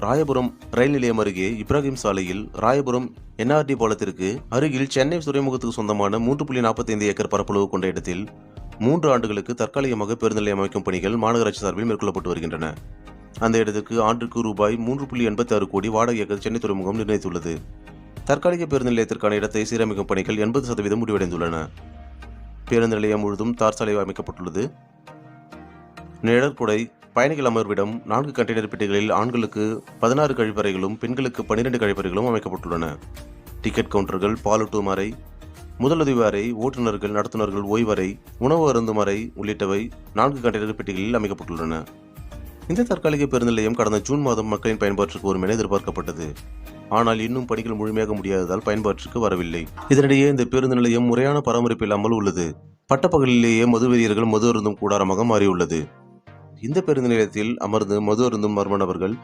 ராயபுரம் ரயில் நிலையம் அருகே இப்ராஹிம் சாலையில் ராயபுரம் என்ஆர்டி பாலத்திற்கு அருகில் சென்னை துறைமுகத்துக்கு சொந்தமான 3.45 ஏக்கர் பரப்பளவு கொண்ட இடத்தில் 3 ஆண்டுகளுக்கு தற்காலிகமாக பேருந்து நிலையம் அமைக்கும் பணிகள் மாநகராட்சி சார்பில் மேற்கொள்ளப்பட்டு வருகின்றன. அந்த இடத்துக்கு ஆண்டுக்கு ரூபாய் 3.86 கோடி வாடகையாக சென்னை துறைமுகம் நிர்ணயித்துள்ளது. தற்காலிக பேருந்து நிலையத்திற்கான இடத்தை சீரமைக்கும் பணிகள் 80% முடிவடைந்துள்ளன. பேருந்து நிலையம் முழுதும் தார் சாலை அமைக்கப்பட்டுள்ளது. நிழற்குடை, பயணிகள் அமர்விடம், 4 கண்டெய்னர் பெட்டிகளில் ஆண்களுக்கு 16 கழிப்பறைகளும் பெண்களுக்கு 12 கழிப்பறைகளும் அமைக்கப்பட்டுள்ளன. டிக்கெட் கவுண்டர்கள், பாலூட்டும் அறை, முதலுதவி அறை, ஓட்டுநர்கள், நடத்துனர்கள் ஓய்வறை, உணவு அருந்தும் அறை உள்ளிட்டவை 4 கண்டெய்னர் பெட்டிகளில் அமைக்கப்பட்டுள்ளன. இந்த தற்காலிக பேருந்து நிலையம் கடந்த ஜூன் மாதம் மக்களின் பயன்பாட்டிற்கு வரும் என எதிர்பார்க்கப்பட்டது. ஆனால் இன்னும் பணிகள் முழுமையாக முடியாததால் பயன்பாட்டிற்கு வரவில்லை. இதனிடையே இந்த பேருந்து நிலையம் முறையான பராமரிப்பு இல்லாமல் உள்ளது. பட்டப்பகலிலேயே மது வெறியர்கள் மது அருந்தும் கூடாரமாக மாறியுள்ளது. இந்த பேருந்து நிலையத்தில் அமர்ந்து மது அருந்தும் மர்ம நபர்கள்